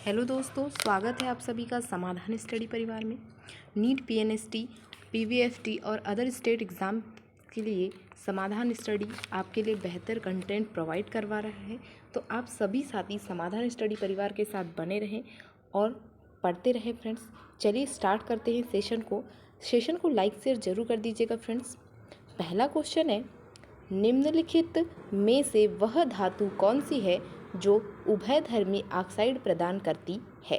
Hello दोस्तों, स्वागत है आप सभी का समाधान स्टडी परिवार में। नीट, पीएनएसटी, पीवीएफटी और अदर स्टेट एग्ज़ाम के लिए समाधान स्टडी आपके लिए बेहतर कंटेंट प्रोवाइड करवा रहा है। तो आप सभी साथी समाधान स्टडी परिवार के साथ बने रहें और पढ़ते रहें फ्रेंड्स। चलिए स्टार्ट करते हैं सेशन को लाइक शेयर जरूर कर दीजिएगा फ्रेंड्स। पहला क्वेश्चन है, निम्नलिखित में से वह धातु कौन सी है जो उभयधर्मी ऑक्साइड प्रदान करती है।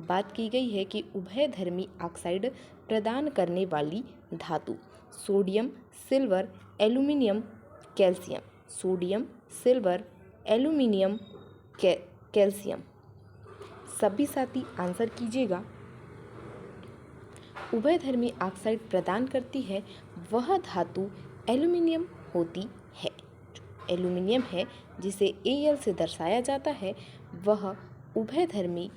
बात की गई है कि उभयधर्मी ऑक्साइड प्रदान करने वाली धातु sodium, silver, aluminium, calcium. Sodium, silver, aluminium, calcium. सभी साथी आंसर कीजिएगा। उभयधर्मी ऑक्साइड प्रदान करती है वह धातु एल्यूमिनियम होती है। जो एल्यूमिनियम है जिसे Al से दर्शाया जाता है वह उभयधर्मी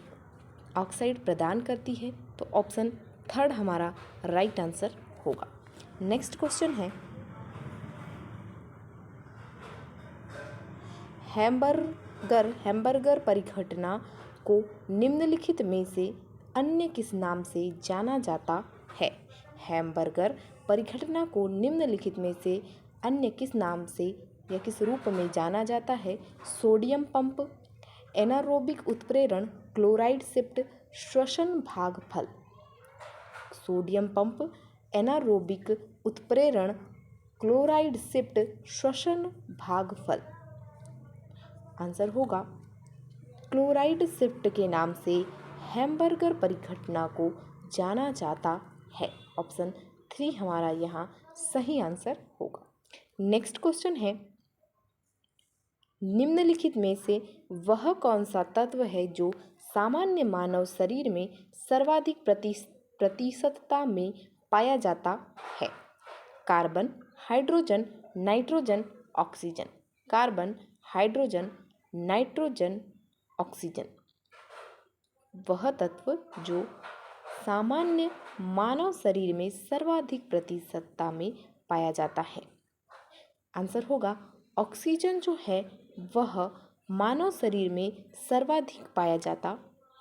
ऑक्साइड प्रदान करती है। तो ऑप्शन थर्ड हमारा राइट आंसर होगा। नेक्स्ट क्वेश्चन है, हैम्बर्गर परिघटना को निम्नलिखित में से अन्य किस नाम से जाना जाता है। हैम्बर्गर परिघटना को निम्नलिखित में से अन्य किस नाम से या किस रूप में जाना जाता है। सोडियम पंप, एनारोबिक उत्प्रेरण, क्लोराइड शिफ्ट, श्वसन भागफल। सोडियम पंप, एनारोबिक उत्प्रेरण, क्लोराइड शिफ्ट, श्वसन भागफल। आंसर होगा क्लोराइड शिफ्ट के नाम से हैम्बर्गर परिघटना को जाना जाता है। ऑप्शन 3 हमारा यहाँ सही आंसर होगा। नेक्स्ट क्वेश्चन है, निम्नलिखित में से वह कौन सा तत्व है जो सामान्य मानव शरीर में सर्वाधिक प्रतिशतता में पाया जाता है। Carbon, hydrogen, nitrogen, oxygen. Carbon, hydrogen, nitrogen, oxygen. वह तत्व जो सामान्य मानव शरीर में सर्वाधिक प्रतिशतता में पाया जाता है। आंसर होगा ऑक्सीजन जो है वह मानव शरीर में सर्वाधिक पाया जाता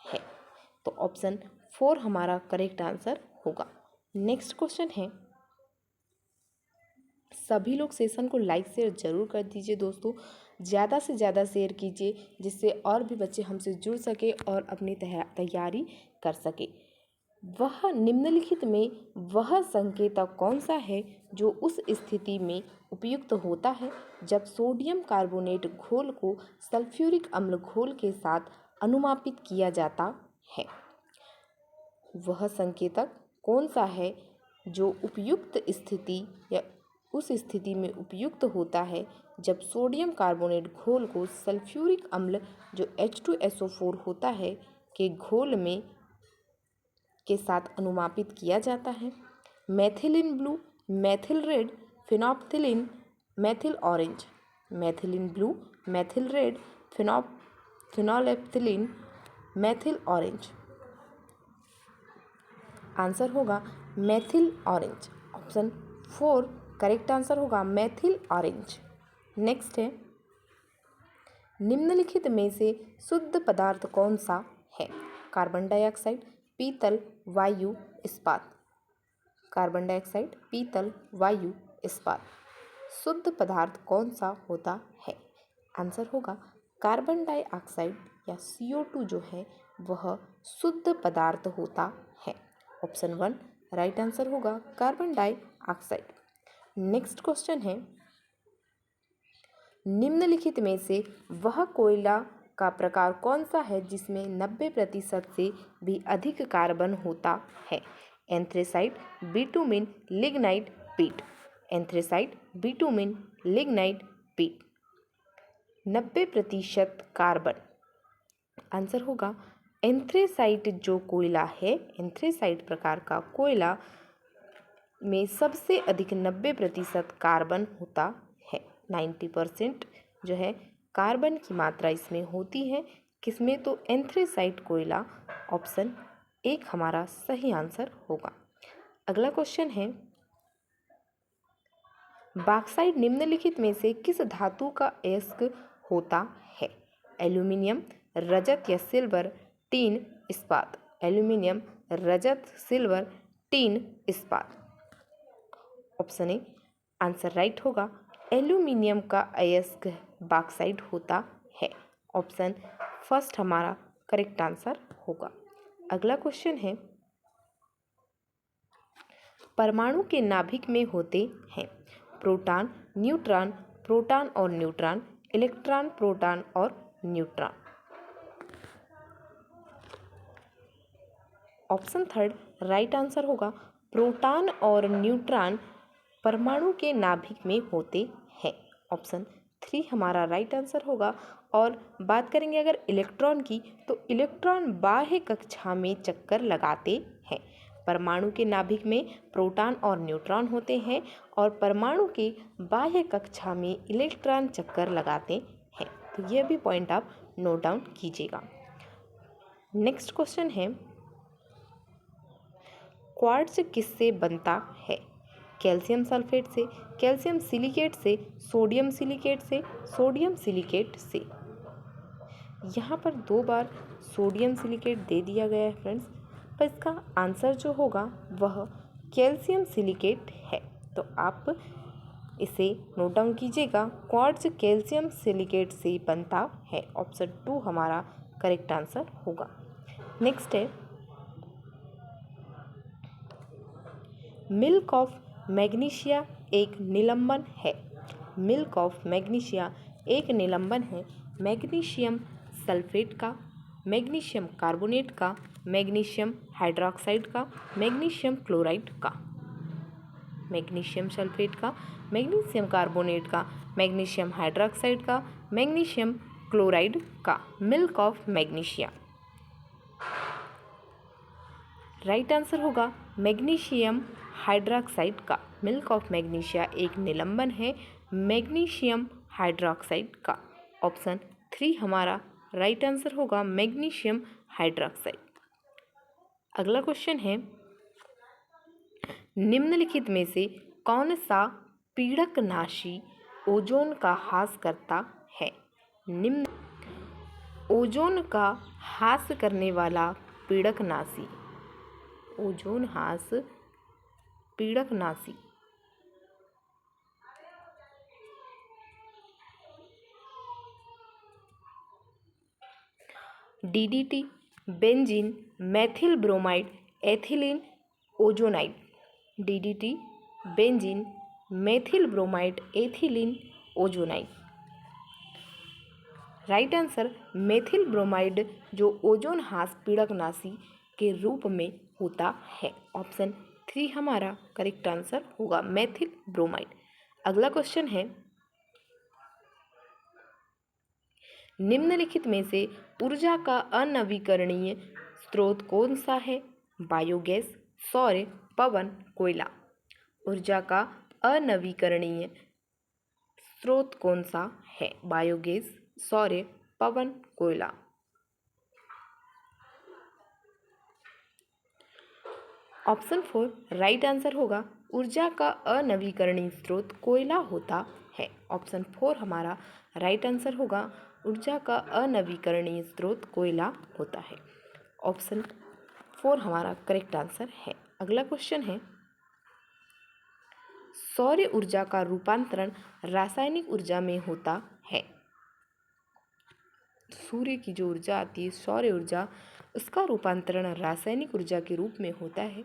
है। तो ऑप्शन 4 हमारा करेक्ट आंसर होगा। नेक्स्ट क्वेश्चन है, सभी लोग सेशन को लाइक शेयर जरूर कर दीजिए दोस्तों, ज़्यादा से ज़्यादा शेयर कीजिए जिससे और भी बच्चे हमसे जुड़ सके और अपनी तैयारी कर सके। वह निम्नलिखित में वह संकेतक कौन सा है जो उस स्थिति में उपयुक्त होता है जब सोडियम कार्बोनेट घोल को सल्फ्यूरिक अम्ल घोल के साथ अनुमापित किया जाता है। वह संकेतक कौन सा है जो उपयुक्त स्थिति या उस स्थिति में उपयुक्त होता है जब सोडियम कार्बोनेट घोल को सल्फ्यूरिक अम्ल जो H2SO4 होता है के घोल में के साथ अनुमापित किया जाता है। Methylene blue, methyl red, phenolphthalein, methyl orange. Methylene blue, methyl red, phenolphthalein, methyl orange. Answer होगा methyl orange. Option 4 correct answer होगा मेथिल ऑरेंज। नेक्स्ट है, निम्नलिखित में से शुद्ध पदार्थ कौन सा है। कार्बन डाइऑक्साइड, पीतल, वायु, इस्पात। कार्बन डाइऑक्साइड, पीतल, वायु, इस्पात। शुद्ध पदार्थ कौन सा होता है। आंसर होगा कार्बन डाइऑक्साइड या CO2 जो है वह शुद्ध पदार्थ होता है। ऑप्शन 1 राइट आंसर होगा कार्बन डाइऑक्साइड। नेक्स्ट क्वेश्चन है, निम्नलिखित में से वह कोयला का प्रकार कौन सा है जिसमें 90% से भी अधिक कार्बन होता है। एंथ्रेसाइट, बिटुमिन, लिग्नाइट, पीट। एंथ्रेसाइट, बिटुमिन, लिग्नाइट, पीट। 90% कार्बन। आंसर होगा एंथ्रेसाइट जो कोयला है, एंथ्रेसाइट प्रकार का कोयला में सबसे अधिक 90% कार्बन होता है। 90% जो है कार्बन की मात्रा इसमें होती है। किसमें, तो एंथ्रेसाइट कोयला। ऑप्शन 1 हमारा सही आंसर होगा। अगला क्वेश्चन है, बॉक्साइट निम्नलिखित में से किस धातु का अयस्क होता है। एल्यूमिनियम, रजत या सिल्वर, टीन, इस्पात। एल्यूमिनियम, रजत, सिल्वर, टीन, इस्पात। ऑप्शन ए आंसर राइट होगा, एल्यूमिनियम का अयस्क बॉक्साइट होता है। ऑप्शन फर्स्ट हमारा करेक्ट आंसर होगा। अगला क्वेश्चन है, परमाणु के नाभिक में होते हैं प्रोटॉन, न्यूट्रॉन, प्रोटॉन और न्यूट्रॉन, इलेक्ट्रॉन, प्रोटॉन और neutron. Option third right answer होगा, प्रोटॉन और न्यूट्रॉन परमाणु के नाभिक में होते हैं। ऑप्शन थ्री हमारा राइट आंसर होगा। और बात करेंगे अगर इलेक्ट्रॉन की, तो इलेक्ट्रॉन बाह्य कक्षा में चक्कर लगाते हैं। परमाणु के नाभिक में प्रोटॉन और न्यूट्रॉन होते हैं और परमाणु के बाह्य कक्षा में इलेक्ट्रॉन चक्कर लगाते हैं। तो यह भी पॉइंट आप नोट डाउन कीजिएगा। नेक्स्ट क्वेश्चन है, क्वार्ट्ज किससे बनता है? कैल्शियम सल्फेट से, कैल्शियम सिलिकेट से, सोडियम सिलिकेट से, सोडियम सिलिकेट से। यहाँ पर 2 बार सोडियम सिलिकेट दे दिया गया है फ्रेंड्स, पर इसका आंसर जो होगा वह कैल्शियम सिलिकेट है। तो आप इसे नोट डाउन कीजिएगा, क्वार्ट्ज कैल्शियम सिलिकेट से बनता है। ऑप्शन 2 हमारा करेक्ट आंसर होगा। नेक्स्ट है, मिल्क ऑफ मैग्नीशिया एक निलंबन है। मिल्क ऑफ मैग्नीशिया एक निलंबन है मैग्नीशियम सल्फेट का, मैग्नीशियम कार्बोनेट का, मैग्नीशियम हाइड्रोक्साइड का, मैग्नीशियम क्लोराइड का। मैग्नीशियम सल्फेट का, मैग्नीशियम कार्बोनेट का, मैग्नीशियम हाइड्रोक्साइड का, मैग्नीशियम क्लोराइड का। Milk of magnesia right answer होगा मैग्नीशियम हाइड्रोक्साइड का। मिल्क ऑफ मैग्नीशिया एक निलंबन है मैग्नीशियम हाइड्रोक्साइड का। ऑप्शन 3 हमारा राइट आंसर होगा, मैग्नीशियम हाइड्रोक्साइड। अगला क्वेश्चन है, निम्नलिखित में से कौन सा पीड़कनाशी ओजोन का ह्रास करता है? निम्न ओजोन का ह्रास करने वाला पीड़कनाशी, ओजोन ह्रास पीड़कनाशी। DDT, benzene, methyl bromide, ethylene, ozonide. DDT, benzene, methyl bromide, ethylene, ozonide. Right answer methyl bromide जो ओजोन ह्रास पीड़कनाशी के रूप में होता है। ऑप्शन 3 हमारा करेक्ट आंसर होगा, मेथिल ब्रोमाइड। अगला क्वेश्चन है, निम्नलिखित में से ऊर्जा का अनवीकरणीय स्रोत कौन सा है? बायोगैस, सौर, पवन, कोयला। ऊर्जा का अनवीकरणीय स्रोत कौन सा है? बायोगैस, सौर, पवन, कोयला। ऑप्शन 4 राइट आंसर होगा, ऊर्जा का अनवीकरणीय स्रोत कोयला होता है। ऑप्शन 4 हमारा राइट आंसर होगा, ऊर्जा का अनवीकरणीय स्रोत कोयला होता है। ऑप्शन 4 हमारा करेक्ट आंसर है। अगला क्वेश्चन है, सौर ऊर्जा का रूपांतरण रासायनिक ऊर्जा में होता है। सूर्य की जो ऊर्जा आती है सौर ऊर्जा, उसका रूपांतरण रासायनिक ऊर्जा के रूप में होता है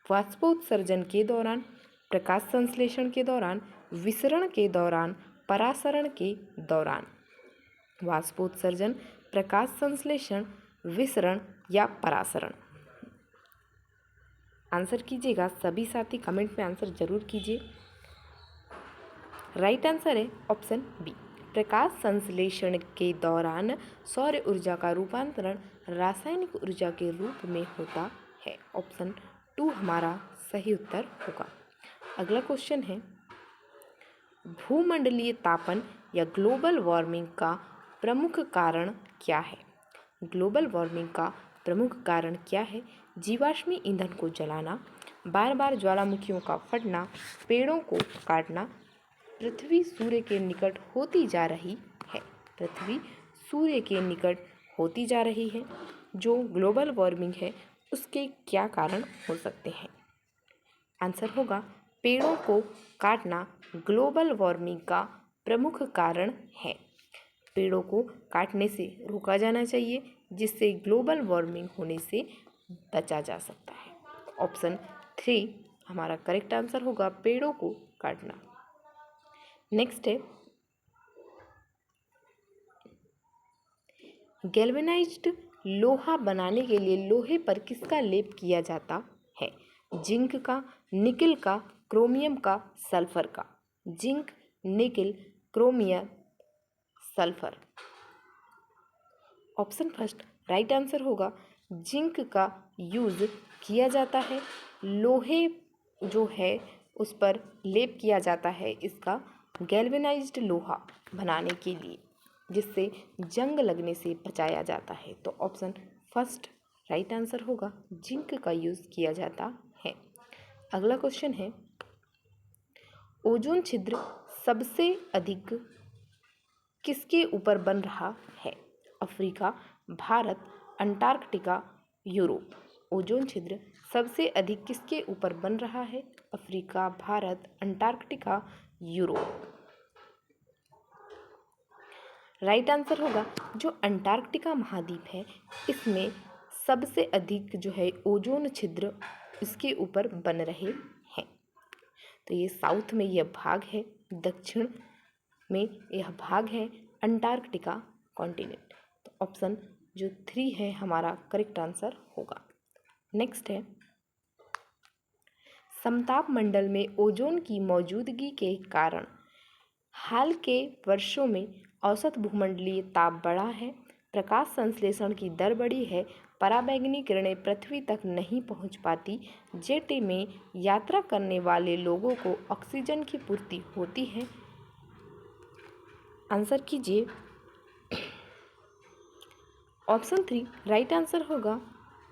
वाष्पोत्सर्जन के दौरान, प्रकाश संश्लेषण के दौरान, विसरण के दौरान, परासरण के दौरान। वाष्पोत्सर्जन, प्रकाश संश्लेषण, विसरण या परासरण। आंसर कीजिएगा, सभी साथी कमेंट में आंसर जरूर कीजिए। राइट आंसर है ऑप्शन बी, प्रकाश संश्लेषण के दौरान सौर ऊर्जा का रूपांतरण रासायनिक ऊर्जा के रूप में होता है। ऑप्शन 2 हमारा सही उत्तर होगा। अगला क्वेश्चन है, भूमंडलीय तापन या ग्लोबल वार्मिंग का प्रमुख कारण क्या है? ग्लोबल वार्मिंग का प्रमुख कारण क्या है? जीवाश्मी ईंधन को जलाना, बार बार ज्वालामुखियों का फटना, पेड़ों को काटना, पृथ्वी सूर्य के निकट होती जा रही है। पृथ्वी सूर्य के निकट होती जा रही है। जो ग्लोबल वार्मिंग है उसके क्या कारण हो सकते हैं? आंसर होगा पेड़ों को काटना ग्लोबल वार्मिंग का प्रमुख कारण है। पेड़ों को काटने से रोका जाना चाहिए जिससे ग्लोबल वार्मिंग होने से बचा जा सकता है। ऑप्शन 3 हमारा करेक्ट आंसर होगा पेड़ों को काटना। नेक्स्ट है गैल्वेनाइज्ड लोहा बनाने के लिए लोहे पर किसका लेप किया जाता है? जिंक का, निकिल का, क्रोमियम का, सल्फर का। Zinc, nickel, chromium, sulphur. Option first right answer होगा जिंक का यूज़ किया जाता है। लोहे जो है उस पर लेप किया जाता है इसका गैल्वेनाइज्ड लोहा बनाने के लिए जिससे जंग लगने से बचाया जाता है। तो ऑप्शन फर्स्ट राइट आंसर होगा जिंक का यूज़ किया जाता है। अगला क्वेश्चन है ओजोन छिद्र सबसे अधिक किसके ऊपर बन रहा है? Africa, Bharat, Antarctica, Europe. Ozone छिद्र सबसे अधिक किसके ऊपर बन रहा है? Africa, Bharat, Antarctica, Europe. Right answer होगा जो अंटार्कटिका महाद्वीप है इसमें सबसे अधिक जो है ओजोन छिद्र इसके ऊपर बन रहे हैं। तो ये साउथ में यह भाग है, दक्षिण में यह भाग है अंटार्कटिका कॉन्टिनेंट। तो ऑप्शन जो 3 है हमारा करेक्ट आंसर होगा। नेक्स्ट है समताप मंडल में ओजोन की मौजूदगी के कारण हाल के वर्षों में औसत भूमंडलीय ताप बढ़ा है, प्रकाश संश्लेषण की दर बढ़ी है, पराबैंगनी किरणें पृथ्वी तक नहीं पहुंच पाती, जेट में यात्रा करने वाले लोगों को ऑक्सीजन की पूर्ति होती है। आंसर कीजिए। ऑप्शन 3 राइट आंसर होगा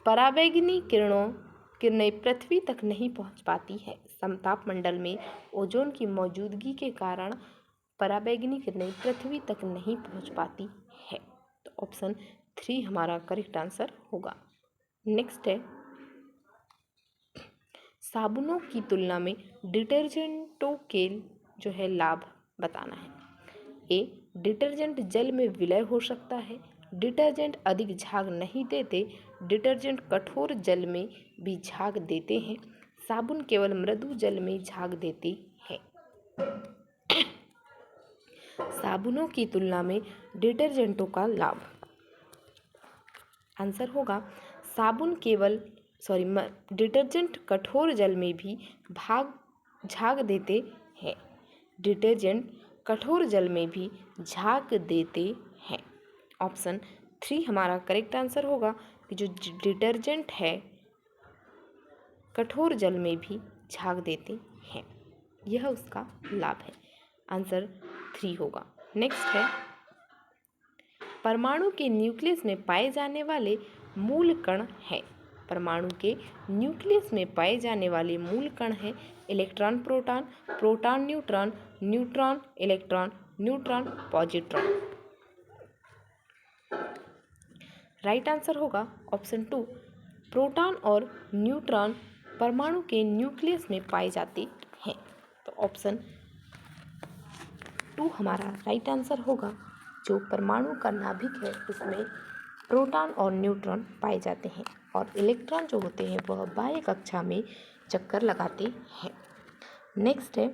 पराबैंगनी किरणें पृथ्वी तक नहीं पहुंच पाती है। समताप मंडल में ओजोन की मौजूदगी के कारण पराबैंगनी किरणें पृथ्वी तक नहीं पहुंच पाती है। तो ऑप्शन 3 हमारा करेक्ट आंसर होगा। नेक्स्ट है साबुनों की तुलना में डिटर्जेंटों के जो है लाभ बताना है। ए डिटर्जेंट जल में विलय हो सकता है, डिटर्जेंट अधिक झाग नहीं देते, डिटर्जेंट कठोर जल में भी झाग देते हैं, साबुन केवल मृदु जल में झाग देते हैं। साबुनों की तुलना में डिटर्जेंटों का लाभ। आंसर होगा साबुन डिटर्जेंट कठोर जल में भी झाग देते हैं। डिटर्जेंट कठोर जल में भी झाग देते हैं। ऑप्शन 3 हमारा करेक्ट आंसर होगा कि जो डिटर्जेंट है कठोर जल में भी झाग देते हैं, यह उसका लाभ है। आंसर 3 होगा। नेक्स्ट है परमाणु के न्यूक्लियस में पाए जाने वाले मूल कण हैं। परमाणु के न्यूक्लियस में पाए जाने वाले मूल कण हैं electron proton, proton neutron, neutron electron, neutron positron. Right answer होगा ऑप्शन 2 प्रोटॉन और न्यूट्रॉन परमाणु के न्यूक्लियस में पाए जाते हैं। तो ऑप्शन 2 हमारा राइट आंसर होगा। जो परमाणु का नाभिक है उसमें प्रोटॉन और न्यूट्रॉन पाए जाते हैं और इलेक्ट्रॉन जो होते हैं वह बाह्य कक्षा में चक्कर लगाते हैं। नेक्स्ट है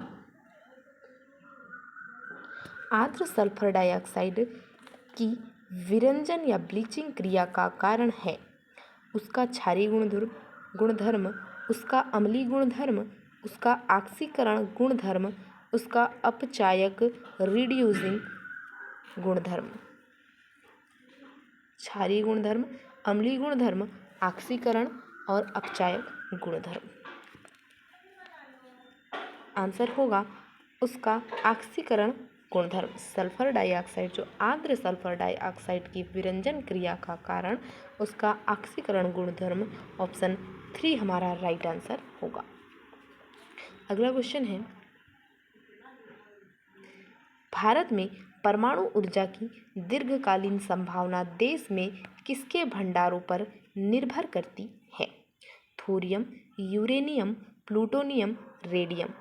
आर्द्र सल्फर डाइऑक्साइड की विरंजन या ब्लीचिंग क्रिया का कारण है उसका क्षारीय गुणधर्म, उसका अम्लीय गुणधर्म, उसका ऑक्सीकरण गुणधर्म, उसका अपचायक रिड्यूसिंग गुणधर्म। क्षारीय गुणधर्म, अम्लीय गुणधर्म, ऑक्सीकरण और अपचायक गुणधर्म। आंसर होगा उसका ऑक्सीकरण गुणधर्म। सल्फर डाइऑक्साइड जो आर्द्र सल्फर डाइऑक्साइड की विरंजन क्रिया का कारण उसका ऑक्सीकरण गुणधर्म। ऑप्शन 3 हमारा राइट आंसर होगा। अगला क्वेश्चन है भारत में परमाणु ऊर्जा की दीर्घकालीन संभावना देश में किसके भंडारों पर निर्भर करती है? Thorium, uranium, plutonium, radium.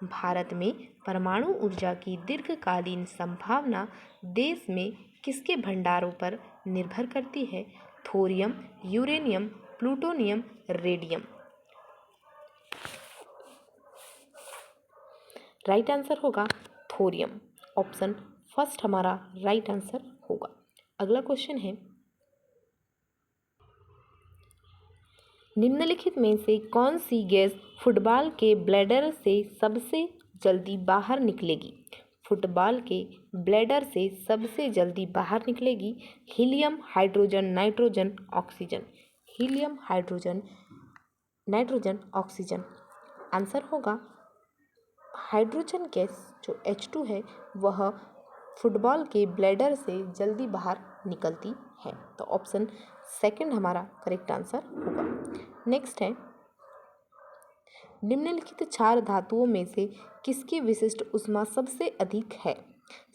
Bharat में परमाणु ऊर्जा की दीर्घकालीन संभावना देश में किसके भंडारों पर निर्भर करती है? Thorium, uranium, plutonium, radium. Right answer होगा थोरियम। ऑप्शन फर्स्ट हमारा राइट आंसर होगा। अगला क्वेश्चन है, निम्नलिखित में से कौन सी गैस फुटबॉल के ब्लैडर से सबसे जल्दी बाहर निकलेगी? फुटबॉल के ब्लैडर से सबसे जल्दी बाहर निकलेगी? Helium, hydrogen, nitrogen, oxygen. Helium, hydrogen, nitrogen, oxygen. Answer होगा हाइड्रोजन गैस जो H2 है वह फुटबॉल के ब्लैडर से जल्दी बाहर निकलती है। तो ऑप्शन सेकंड हमारा करेक्ट आंसर होगा। नेक्स्ट है, निम्नलिखित क्षार धातुओं में से किसकी विशिष्ट ऊष्मा सबसे अधिक है?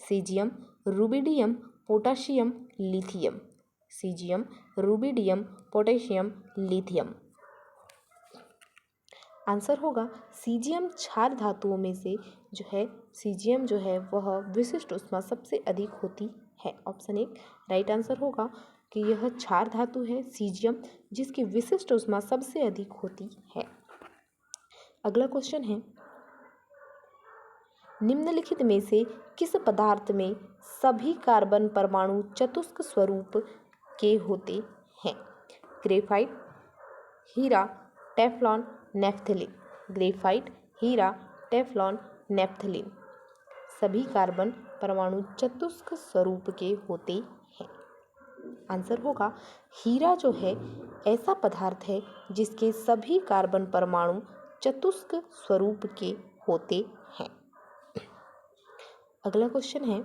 Caesium, rubidium, potassium, lithium. Caesium, rubidium, potassium, lithium. Answer होगा सीजियम। क्षार धातुओं में से जो है सीजियम जो है वह विशिष्ट ऊष्मा सबसे अधिक होती है। ऑप्शन एक राइट आंसर होगा कि यह क्षार धातु है सीजियम जिसकी विशिष्ट ऊष्मा सबसे अधिक होती है। अगला क्वेश्चन है, निम्नलिखित में से किस पदार्थ में सभी कार्बन परमाणु चतुष्क स्वरूप के होते हैं? ग्रेफाइट, हीरा, टेफ्लॉन, नेफ्थलीन। ग्रेफाइट, हीरा, टेफ्लॉन, नेफ्थलीन। सभी कार्बन परमाणु चतुष्क स्वरूप के होते हैं। आंसर होगा हीरा जो है ऐसा पदार्थ है जिसके सभी कार्बन परमाणु चतुष्क स्वरूप के होते हैं। अगला क्वेश्चन है,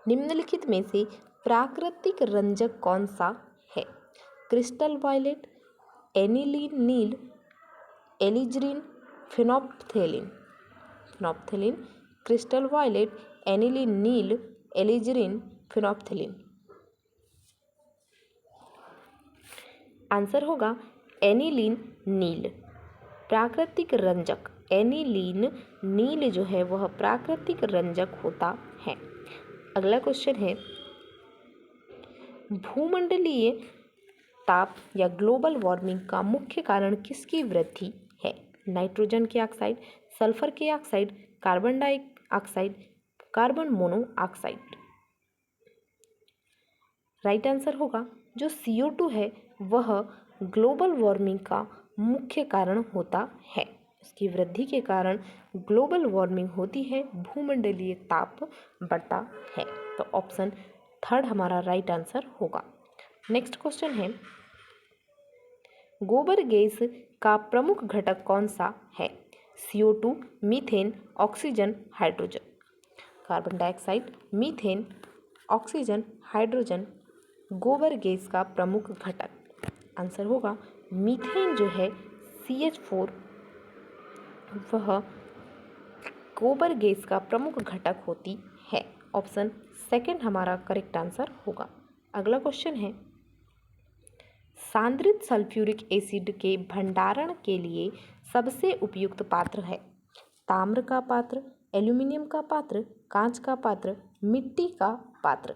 निम्नलिखित में से प्राकृतिक रंजक कौन सा है? क्रिस्टल वायलेट, एनिलीन नील, एलिजरीन, फिनोप्थेलिन। फिनोप्थेलिन, क्रिस्टल वायलेट, एनिलीन नील, एलिजरीन, फिनोप्थेलिन। आंसर होगा एनिलीन नील। प्राकृतिक रंजक एनिलीन नील जो है वह प्राकृतिक रंजक होता है। अगला क्वेश्चन है, भूमंडलीय ताप या ग्लोबल वार्मिंग का मुख्य कारण किसकी वृद्धि है? नाइट्रोजन के ऑक्साइड, सल्फर के oxide, carbon dioxide, carbon monoxide. Right answer होगा जो CO2 है वह ग्लोबल वार्मिंग का मुख्य कारण होता है। इसकी वृद्धि के कारण ग्लोबल वार्मिंग होती है, भूमंडलीय ताप बढ़ता है। तो ऑप्शन थर्ड हमारा राइट आंसर होगा। नेक्स्ट क्वेश्चन है, गोबर गैस का प्रमुख घटक कौन सा है? CO2, methane, oxygen, hydrogen. Carbon dioxide, methane, oxygen, hydrogen. गोबर गैस का प्रमुख घटक आंसर होगा मीथेन जो है CH4 वह गोबर गैस का प्रमुख घटक होती है। ऑप्शन सेकंड हमारा करेक्ट आंसर होगा। अगला क्वेश्चन है, सांद्रित सल्फ्यूरिक एसिड के भंडारण के लिए सबसे उपयुक्त पात्र है? ताम्र का पात्र, एल्यूमिनियम का पात्र, कांच का पात्र, मिट्टी का पात्र।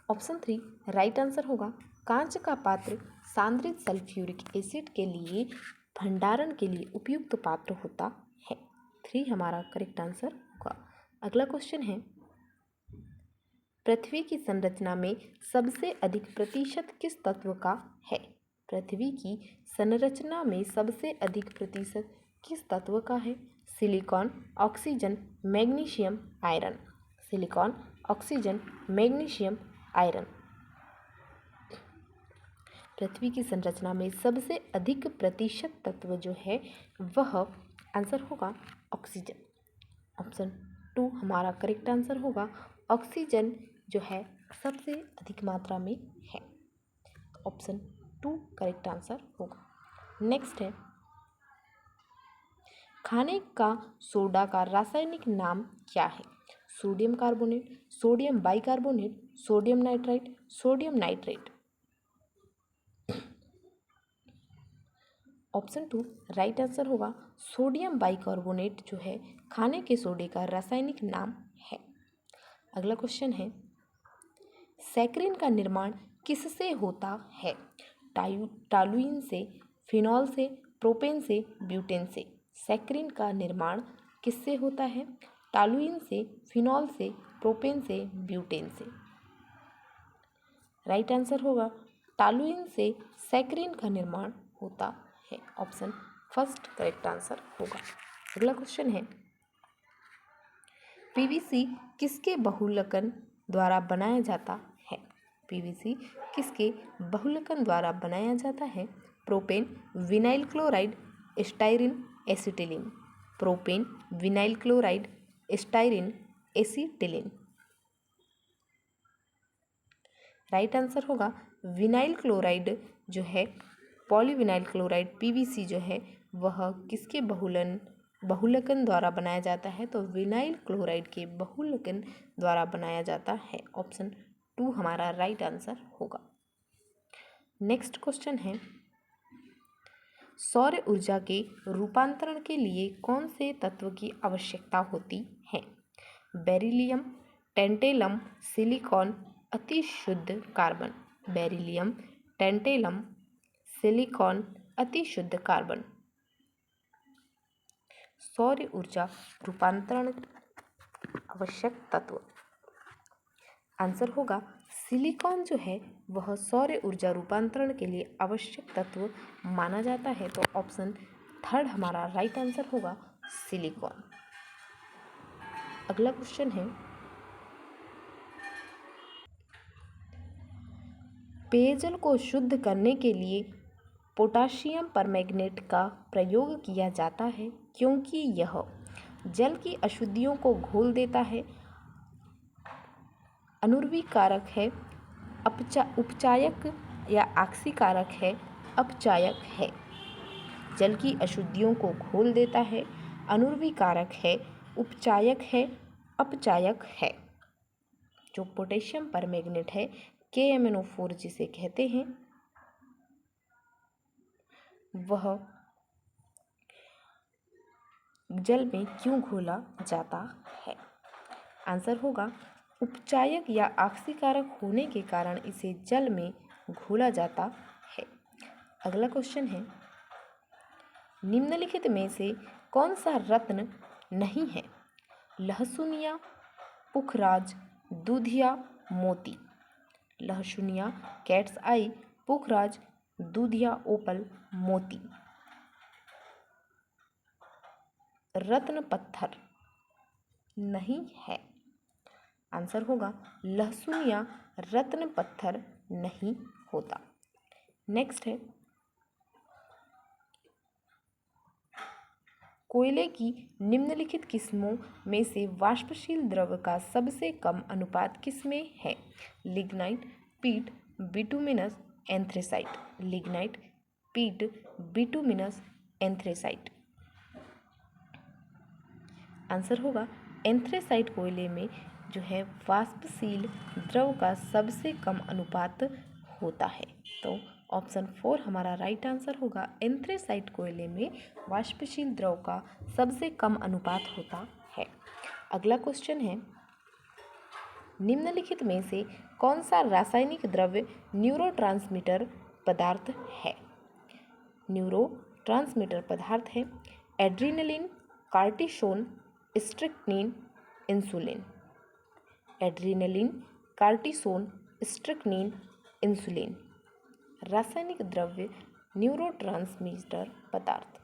ऑप्शन 3 राइट आंसर होगा कांच का पात्र सांद्रित सल्फ्यूरिक एसिड के लिए भंडारण के लिए उपयुक्त पात्र होता है। 3 हमारा करेक्ट आंसर होगा। अगला क्वेश्चन है, पृथ्वी की संरचना में सबसे अधिक प्रतिशत किस तत्व का है? पृथ्वी की संरचना में सबसे अधिक प्रतिशत किस तत्व का है? Silicon, oxygen, magnesium, iron. Silicon, oxygen, magnesium, iron. पृथ्वी की संरचना में सबसे अधिक प्रतिशत तत्व जो है वह आंसर होगा ऑक्सीजन। ऑप्शन 2 हमारा करेक्ट आंसर होगा। ऑक्सीजन जो है सबसे अधिक मात्रा में है। ऑप्शन 2 करेक्ट आंसर होगा। नेक्स्ट है, खाने का सोडा का रासायनिक नाम क्या है? Sodium carbonate, sodium bicarbonate, sodium nitrite, sodium nitrate. Option 2 right answer होगा सोडियम बाइकार्बोनेट जो है खाने के सोडे का रासायनिक नाम है। अगला क्वेश्चन है सैकरीन का निर्माण किससे होता है? टॉलुइन से, फिनॉल से, प्रोपेन से, ब्यूटेन से। सैकरीन का निर्माण किससे होता है? टॉलुइन से, फिनॉल से, प्रोपेन से, ब्यूटेन से। राइट आंसर होगा टॉलुइन से सैकरीन का निर्माण होता है। ऑप्शन फर्स्ट करेक्ट आंसर होगा। अगला क्वेश्चन है पीवीसी किसके बहुलकन द्वारा बनाया जाता है? पीवीसी किसके बहुलकन द्वारा बनाया जाता है? Propane, vinyl chloride, styrene, acetylene. Propane, vinyl chloride, styrene, acetylene. Right answer होगा विनाइल क्लोराइड जो है पॉलीविनाइल क्लोराइड पीवीसी जो है वह किसके बहुलकन द्वारा बनाया जाता है? तो विनाइल क्लोराइड के बहुलकन द्वारा बनाया जाता है। ऑप्शन 2 हमारा राइट आंसर होगा। नेक्स्ट क्वेश्चन है सौर ऊर्जा के रूपांतरण के लिए कौन से तत्व की आवश्यकता होती है? बेरिलियम, टेंटेलम, सिलिकॉन, अति शुद्ध कार्बन। बेरिलियम, टेंटेलम, सिलिकॉन, अति शुद्ध कार्बन। सौर ऊर्जा रूपांतरण आवश्यक तत्व आंसर होगा सिलिकॉन जो है वह सौर ऊर्जा रूपांतरण के लिए आवश्यक तत्व माना जाता है। तो ऑप्शन थर्ड हमारा राइट आंसर होगा सिलिकॉन। अगला क्वेश्चन है पेयजल को शुद्ध करने के लिए पोटाशियम परमैंगनेट का प्रयोग किया जाता है क्योंकि यह जल की अशुद्धियों को घोल देता है, अनुर्वीकारक है, उपचायक या आक्सीकारक है, अपचायक है। जल की अशुद्धियों को घोल देता है, अनुर्वीकारक है, उपचायक है, अपचायक है। जो पोटेशियम परमैंगनेट है KMnO4 जिसे कहते हैं वह जल में क्यों घोला जाता है? आंसर होगा उपचायक या आक्सीकारक होने के कारण इसे जल में घोला जाता है। अगला क्वेश्चन है निम्नलिखित में से कौन सा रत्न नहीं है? लहसुनिया, पुखराज, दूधिया, मोती। लहसुनिया, कैट्स आई, पुखराज, दूधिया, ओपल, मोती। रत्न पत्थर नहीं है। आंसर होगा लहसुनिया रत्न पत्थर नहीं होता। नेक्स्ट है कोयले की निम्नलिखित किस्मों में से वाष्पशील द्रव का सबसे कम अनुपात किसमें है? लिग्नाइट, पीट, बिटुमिनस, एंथ्रेसाइट। लिग्नाइट, पीट, बिटुमिनस, एंथ्रेसाइट। आंसर होगा एंथ्रेसाइट कोयले में जो है वाष्पशील द्रव का सबसे कम अनुपात होता है। तो ऑप्शन 4 हमारा राइट आंसर होगा एंथ्रेसाइट कोयले में वाष्पशील द्रव का सबसे कम अनुपात होता है। अगला क्वेश्चन है निम्नलिखित में से कौन सा रासायनिक द्रव्य न्यूरोट्रांसमीटर पदार्थ है? न्यूरोट्रांसमीटर पदार्थ है adrenaline, cortisone, strychnine, insulin. Adrenaline, cortisone, strychnine, insulin. रासायनिक द्रव्य न्यूरोट्रांसमीटर पदार्थ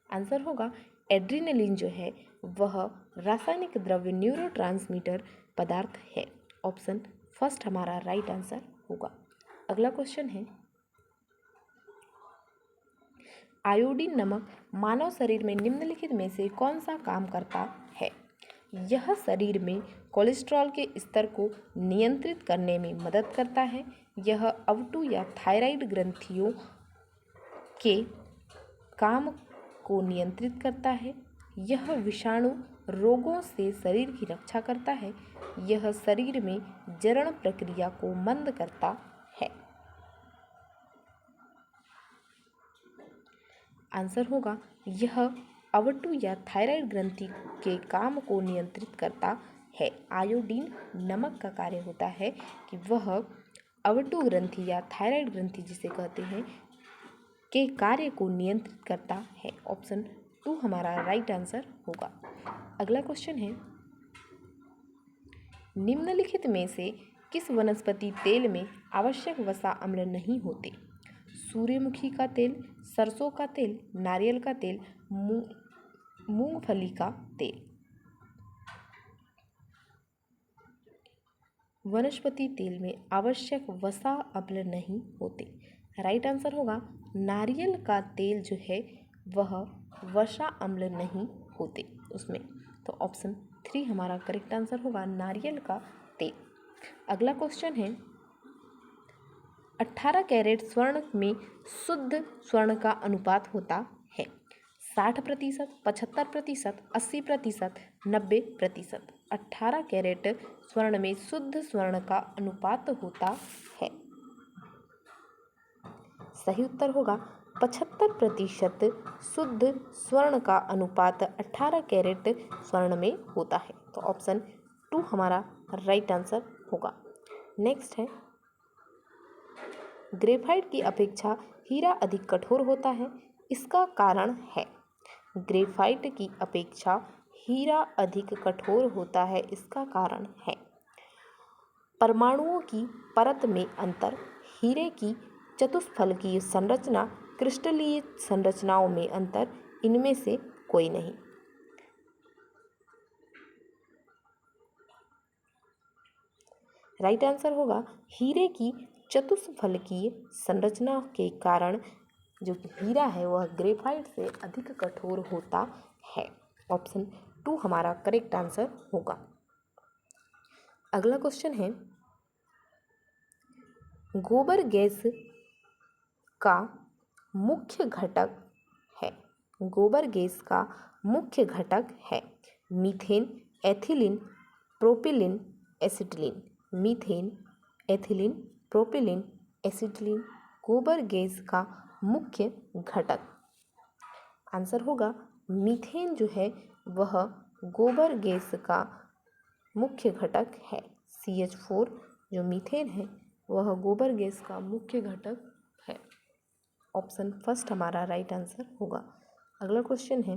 आंसर होगा एड्रीनलिन जो है वह रासायनिक द्रव्य न्यूरोट्रांसमीटर पदार्थ है। ऑप्शन फर्स्ट हमारा राइट आंसर होगा। अगला क्वेश्चन है आयोडीन नमक मानव शरीर में निम्नलिखित में से कौन सा काम करता है? यह शरीर में कोलेस्ट्रॉल के स्तर को नियंत्रित करने में मदद करता है। यह अवटु या थायराइड ग्रंथियों के काम को नियंत्रित करता है। यह विषाणु रोगों से शरीर की रक्षा करता है। यह शरीर में जरण प्रक्रिया को मंद करता है। आंसर होगा यह अवटु या थायराइड ग्रंथि के काम को नियंत्रित करता है। आयोडीन नमक का कार्य होता है कि वह अवटु ग्रंथि या थायराइड ग्रंथि जिसे कहते हैं के कार्य को नियंत्रित करता है। ऑप्शन 2 हमारा राइट आंसर होगा। अगला क्वेश्चन है, निम्नलिखित में से किस वनस्पति तेल में आवश्यक वसा अम्ल नहीं होते? सूर्यमुखी का तेल, सरसों का तेल, नारियल का तेल, मूंगफली का तेल। वनस्पति तेल में आवश्यक वसा अम्ल नहीं होते। राइट आंसर होगा नारियल का तेल जो है वह वसा अम्ल नहीं होते उसमें। तो ऑप्शन 3 हमारा करेक्ट आंसर होगा नारियल का तेल। अगला क्वेश्चन है, 18 कैरेट स्वर्ण में शुद्ध स्वर्ण का अनुपात होता है 60%, 75%, 80%, 90%। 18 कैरेट स्वर्ण में शुद्ध स्वर्ण का अनुपात होता है। सही उत्तर होगा 75% शुद्ध स्वर्ण का अनुपात 18 कैरेट स्वर्ण में होता है। तो ऑप्शन 2 हमारा राइट आंसर होगा। नेक्स्ट है, ग्रेफाइट की अपेक्षा हीरा अधिक कठोर होता है, इसका कारण है। ग्रेफाइट की अपेक्षा हीरा अधिक कठोर होता है, इसका कारण है परमाणुओं की परत में अंतर, हीरे की चतुष्फलकीय संरचना, क्रिस्टलीय संरचनाओं में अंतर, इनमें से कोई नहीं। राइट आंसर होगा हीरे की चतुष्फलकीय संरचना के कारण जो हीरा है वह ग्रेफाइट से अधिक कठोर होता है। ऑप्शन 2 हमारा करेक्ट आंसर होगा। अगला क्वेश्चन है, गोबर गैस का मुख्य घटक है। गोबर गैस का मुख्य घटक है methane, ethylene, propylene, acetylene. Methane, ethylene, propylene, acetylene गोबर गैस का मुख्य घटक। आंसर होगा मीथेन जो है वह गोबर गैस का मुख्य घटक है। CH4 जो मीथेन है वह गोबर गैस का मुख्य घटक है। ऑप्शन फर्स्ट हमारा राइट आंसर होगा। अगला क्वेश्चन है,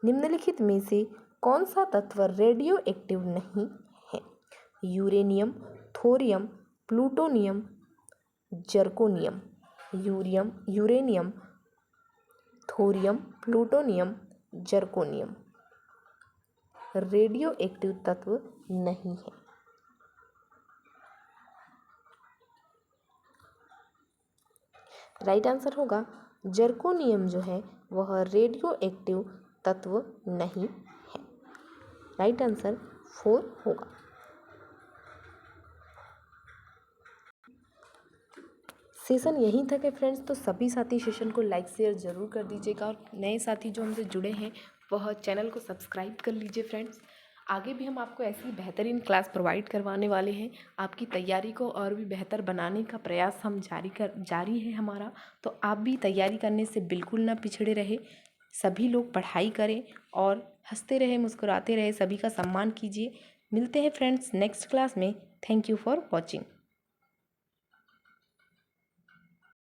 निम्नलिखित में से कौन सा तत्व रेडियो एक्टिव नहीं है? Uranium, thorium, plutonium, zirconium. Uranium, thorium, plutonium, zirconium radio active तत्व नहीं है। राइट आंसर होगा जर्कोनियम जो है वह रेडियो एक्टिव तत्व नहीं है। राइट आंसर 4 होगा। सेशन यहीं तक है फ्रेंड्स। तो सभी साथी सेशन को लाइक शेयर ज़रूर कर दीजिएगा और नए साथी जो हमसे जुड़े हैं वह चैनल को सब्सक्राइब कर लीजिए फ्रेंड्स। आगे भी हम आपको ऐसी बेहतरीन क्लास प्रोवाइड करवाने वाले हैं। आपकी तैयारी को और भी बेहतर बनाने का प्रयास हम जारी है हमारा। तो आप भी तैयारी करने से बिल्कुल ना पिछड़े रहे। सभी लोग पढ़ाई करें और हंसते रहे, मुस्कुराते रहे, सभी का सम्मान कीजिए। मिलते हैं फ्रेंड्स नेक्स्ट क्लास में। Thank you for watching.